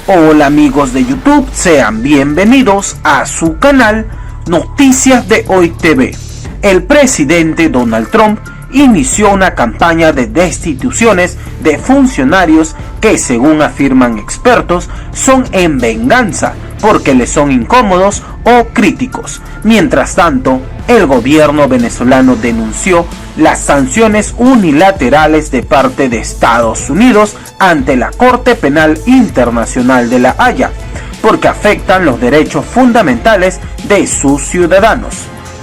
Hola amigos de YouTube, sean bienvenidos a su canal Noticias de Hoy TV. El presidente Donald Trump inició una campaña de destituciones de funcionarios que, según afirman expertos, son en venganza porque les son incómodos o críticos. Mientras tanto, el gobierno venezolano denunció las sanciones unilaterales de parte de Estados Unidos ante la Corte Penal Internacional de La Haya, porque afectan los derechos fundamentales de sus ciudadanos.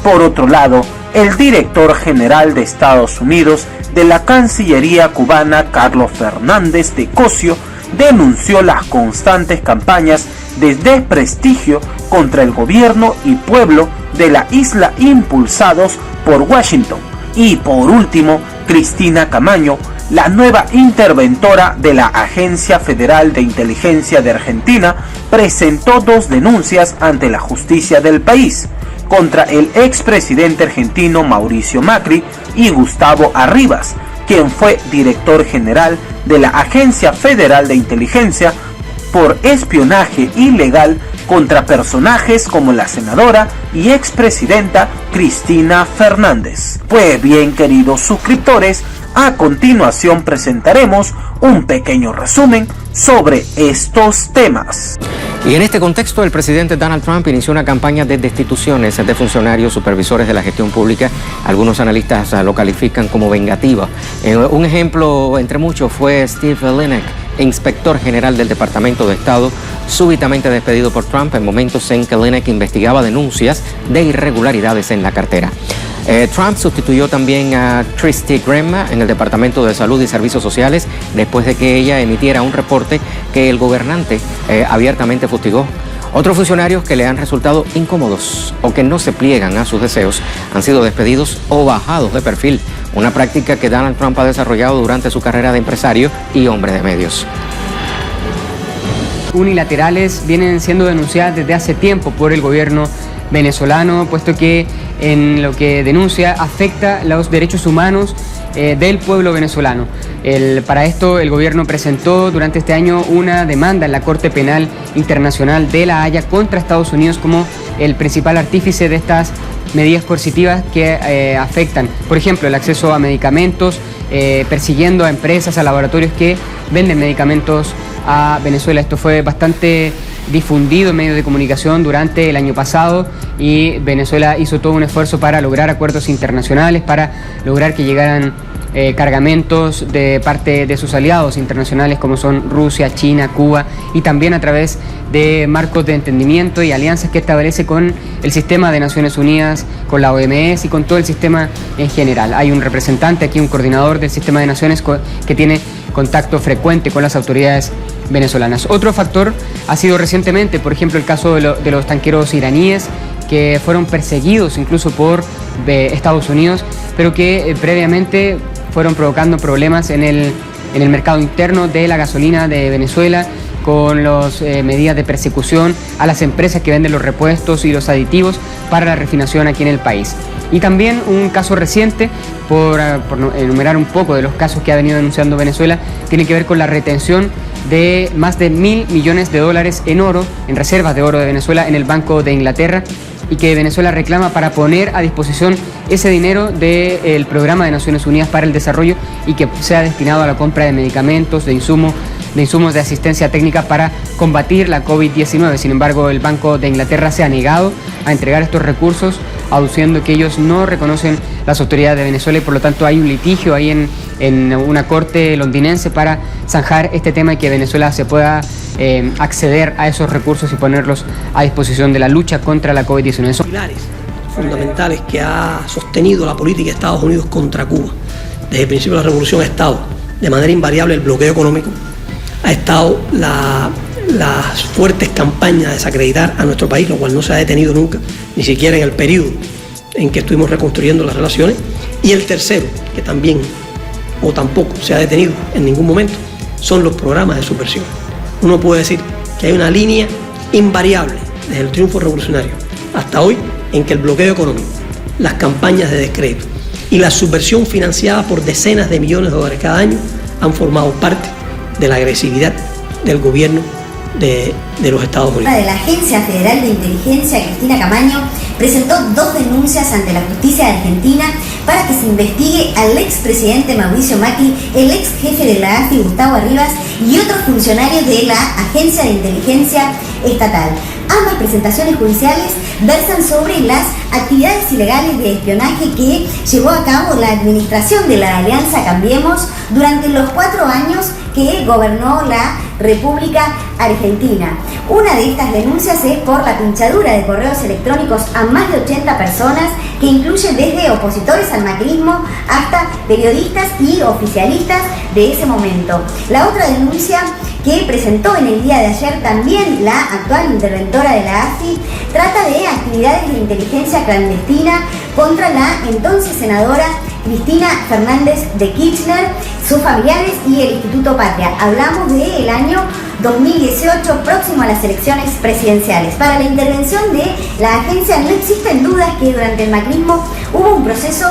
Por otro lado, el director general de Estados Unidos de la Cancillería cubana, Carlos Fernández de Cosio, denunció las constantes campañas de desprestigio contra el gobierno y pueblo de la isla impulsados por Washington. Y por último, Cristina Camaño, la nueva interventora de la Agencia Federal de Inteligencia de Argentina, presentó 2 denuncias ante la justicia del país contra el expresidente argentino Mauricio Macri y Gustavo Arribas, quien fue director general de la Agencia Federal de Inteligencia, por espionaje ilegal contra personajes como la senadora y expresidenta Cristina Fernández. Pues bien, queridos suscriptores, a continuación presentaremos un pequeño resumen sobre estos temas. Y en este contexto, el presidente Donald Trump inició una campaña de destituciones de funcionarios supervisores de la gestión pública. Algunos analistas lo califican como vengativa. Un ejemplo entre muchos fue Steve Linick, inspector general del Departamento de Estado, súbitamente despedido por Trump en momentos en que Linick investigaba denuncias de irregularidades en la cartera. Trump sustituyó también a Christy Grimm en el Departamento de Salud y Servicios Sociales después de que ella emitiera un reporte que el gobernante abiertamente fustigó. Otros funcionarios que le han resultado incómodos o que no se pliegan a sus deseos han sido despedidos o bajados de perfil, una práctica que Donald Trump ha desarrollado durante su carrera de empresario y hombre de medios. Unilaterales vienen siendo denunciadas desde hace tiempo por el gobierno venezolano, puesto que en lo que denuncia afecta los derechos humanos del pueblo venezolano. Para esto el gobierno presentó durante este año una demanda en la Corte Penal Internacional de La Haya contra Estados Unidos como el principal artífice de estas medidas coercitivas que afectan, por ejemplo, el acceso a medicamentos, persiguiendo a empresas, a laboratorios que venden medicamentos a Venezuela. Esto fue bastante difundido en medios de comunicación durante el año pasado y Venezuela hizo todo un esfuerzo para lograr acuerdos internacionales, para lograr que llegaran cargamentos de parte de sus aliados internacionales como son Rusia, China, Cuba, y también a través de marcos de entendimiento y alianzas que establece con el sistema de Naciones Unidas, con la OMS y con todo el sistema en general. Hay un representante aquí, un coordinador del sistema de naciones que tiene contacto frecuente con las autoridades venezolanas. Otro factor ha sido recientemente, por ejemplo, el caso de los tanqueros iraníes que fueron perseguidos incluso por Estados Unidos, pero que previamente fueron provocando problemas en el mercado interno de la gasolina de Venezuela, con las medidas de persecución a las empresas que venden los repuestos y los aditivos para la refinación aquí en el país. Y también un caso reciente, por enumerar un poco de los casos que ha venido denunciando Venezuela, tiene que ver con la retención de más de $1.000 millones en oro, en reservas de oro de Venezuela en el Banco de Inglaterra, y que Venezuela reclama para poner a disposición ese dinero del Programa de Naciones Unidas para el Desarrollo y que sea destinado a la compra de medicamentos, de insumos de asistencia técnica para combatir la COVID-19. Sin embargo, el Banco de Inglaterra se ha negado a entregar estos recursos, aduciendo que ellos no reconocen las autoridades de Venezuela y por lo tanto hay un litigio ahí en una corte londinense para zanjar este tema y que Venezuela se pueda acceder a esos recursos y ponerlos a disposición de la lucha contra la COVID-19. Son pilares fundamentales que ha sostenido la política de Estados Unidos contra Cuba. Desde el principio de la revolución ha estado de manera invariable el bloqueo económico, ha estado las fuertes campañas de desacreditar a nuestro país, lo cual no se ha detenido nunca, ni siquiera en el periodo en que estuvimos reconstruyendo las relaciones. Y el tercero, que también o tampoco se ha detenido en ningún momento, son los programas de subversión. Uno puede decir que hay una línea invariable desde el triunfo revolucionario hasta hoy en que el bloqueo económico, las campañas de descrédito y la subversión financiada por decenas de millones de dólares cada año han formado parte de la agresividad del gobierno de los Estados Unidos. La de la Agencia Federal de Inteligencia, Cristina Camaño, presentó 2 denuncias ante la justicia de Argentina para que se investigue al expresidente Mauricio Macri, el ex jefe de la AFI, Gustavo Arribas, y otros funcionarios de la Agencia de Inteligencia Estatal. Ambas presentaciones judiciales versan sobre las actividades ilegales de espionaje que llevó a cabo la administración de la Alianza Cambiemos durante los 4 años que gobernó la República Argentina. Una de estas denuncias es por la pinchadura de correos electrónicos a más de 80 personas, que incluye desde opositores al macrismo hasta periodistas y oficialistas de ese momento. La otra denuncia, que presentó en el día de ayer también la actual interventora de la AFI, trata de actividades de inteligencia clandestina contra la entonces senadora Cristina Fernández de Kirchner, sus familiares y el Instituto Patria. Hablamos del año 2018, próximo a las elecciones presidenciales. Para la intervención de la agencia no existen dudas que durante el macrismo hubo un proceso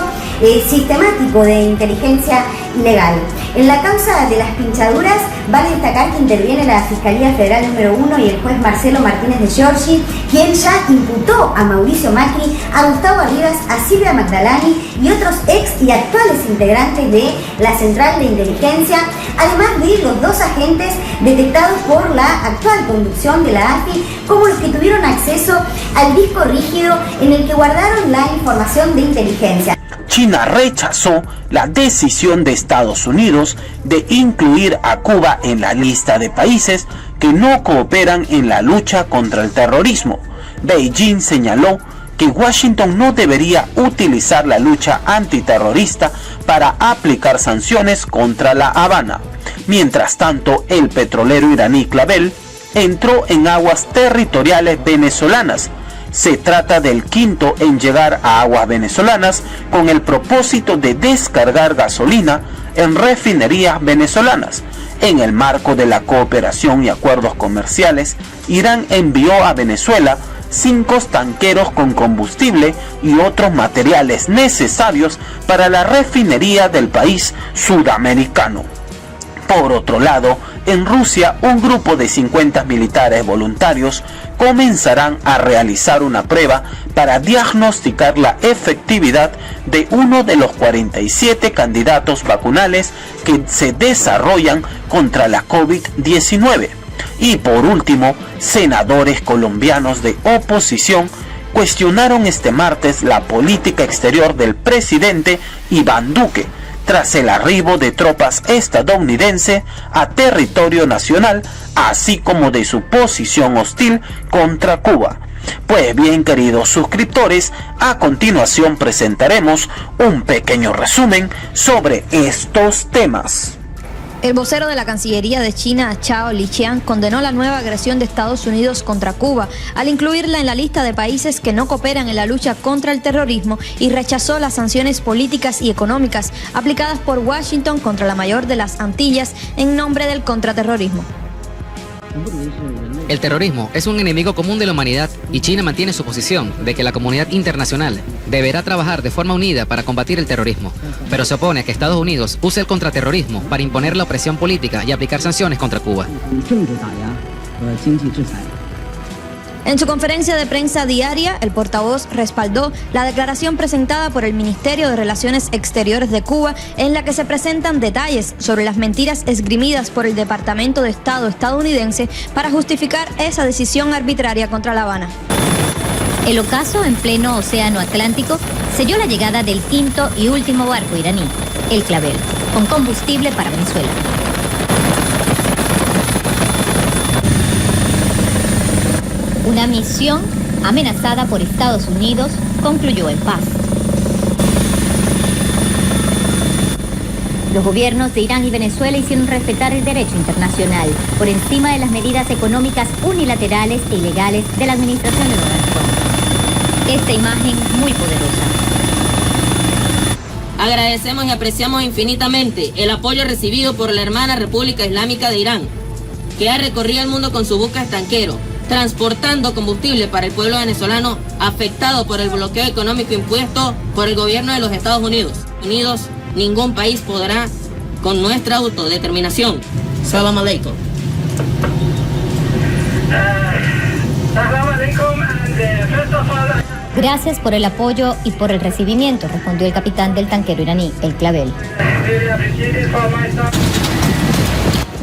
sistemático de inteligencia ilegal. En la causa de las pinchaduras vale destacar que interviene la Fiscalía Federal número 1 y el juez Marcelo Martínez de Giorgi, quien ya imputó a Mauricio Macri, a Gustavo Arribas, a Silvia Magdalani y otros ex y actuales integrantes de la Central de Inteligencia, además de los 2 agentes detectados por la actual conducción de la AFI como los que tuvieron acceso al disco rígido en el que guardaron la información de inteligencia. China rechazó la decisión de Estados Unidos de incluir a Cuba en la lista de países que no cooperan en la lucha contra el terrorismo. Beijing señaló que Washington no debería utilizar la lucha antiterrorista para aplicar sanciones contra La Habana. Mientras tanto, el petrolero iraní Clavel entró en aguas territoriales venezolanas. Se trata del 5º en llegar a aguas venezolanas con el propósito de descargar gasolina en refinerías venezolanas. En el marco de la cooperación y acuerdos comerciales, Irán envió a Venezuela 5 tanqueros con combustible y otros materiales necesarios para la refinería del país sudamericano. Por otro lado, en Rusia, un grupo de 50 militares voluntarios comenzarán a realizar una prueba para diagnosticar la efectividad de uno de los 47 candidatos vacunales que se desarrollan contra la COVID-19. Y por último, senadores colombianos de oposición cuestionaron este martes la política exterior del presidente Iván Duque, tras el arribo de tropas estadounidenses a territorio nacional, así como de su posición hostil contra Cuba. Pues bien, queridos suscriptores, a continuación presentaremos un pequeño resumen sobre estos temas. El vocero de la Cancillería de China, Zhao Lijian, condenó la nueva agresión de Estados Unidos contra Cuba al incluirla en la lista de países que no cooperan en la lucha contra el terrorismo y rechazó las sanciones políticas y económicas aplicadas por Washington contra la mayor de las Antillas en nombre del contraterrorismo. El terrorismo es un enemigo común de la humanidad y China mantiene su posición de que la comunidad internacional deberá trabajar de forma unida para combatir el terrorismo, pero se opone a que Estados Unidos use el contraterrorismo para imponer la opresión política y aplicar sanciones contra Cuba. En su conferencia de prensa diaria, el portavoz respaldó la declaración presentada por el Ministerio de Relaciones Exteriores de Cuba, en la que se presentan detalles sobre las mentiras esgrimidas por el Departamento de Estado estadounidense para justificar esa decisión arbitraria contra La Habana. El ocaso, en pleno Océano Atlántico, selló la llegada del 5º y último barco iraní, el Clavel, con combustible para Venezuela. Una misión amenazada por Estados Unidos concluyó en paz. Los gobiernos de Irán y Venezuela hicieron respetar el derecho internacional por encima de las medidas económicas unilaterales e ilegales de la administración de Donald Trump. Esta imagen muy poderosa. Agradecemos y apreciamos infinitamente el apoyo recibido por la hermana República Islámica de Irán, que ha recorrido el mundo con su buque estanquero, transportando combustible para el pueblo venezolano afectado por el bloqueo económico impuesto por el gobierno de los Estados Unidos. Ningún país podrá con nuestra autodeterminación. Salam aleikum. Gracias por el apoyo y por el recibimiento, respondió el capitán del tanquero iraní, el Clavel.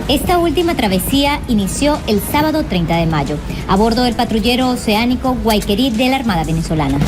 Esta última travesía inició el sábado 30 de mayo, a bordo del patrullero oceánico Guayquerí de la Armada venezolana.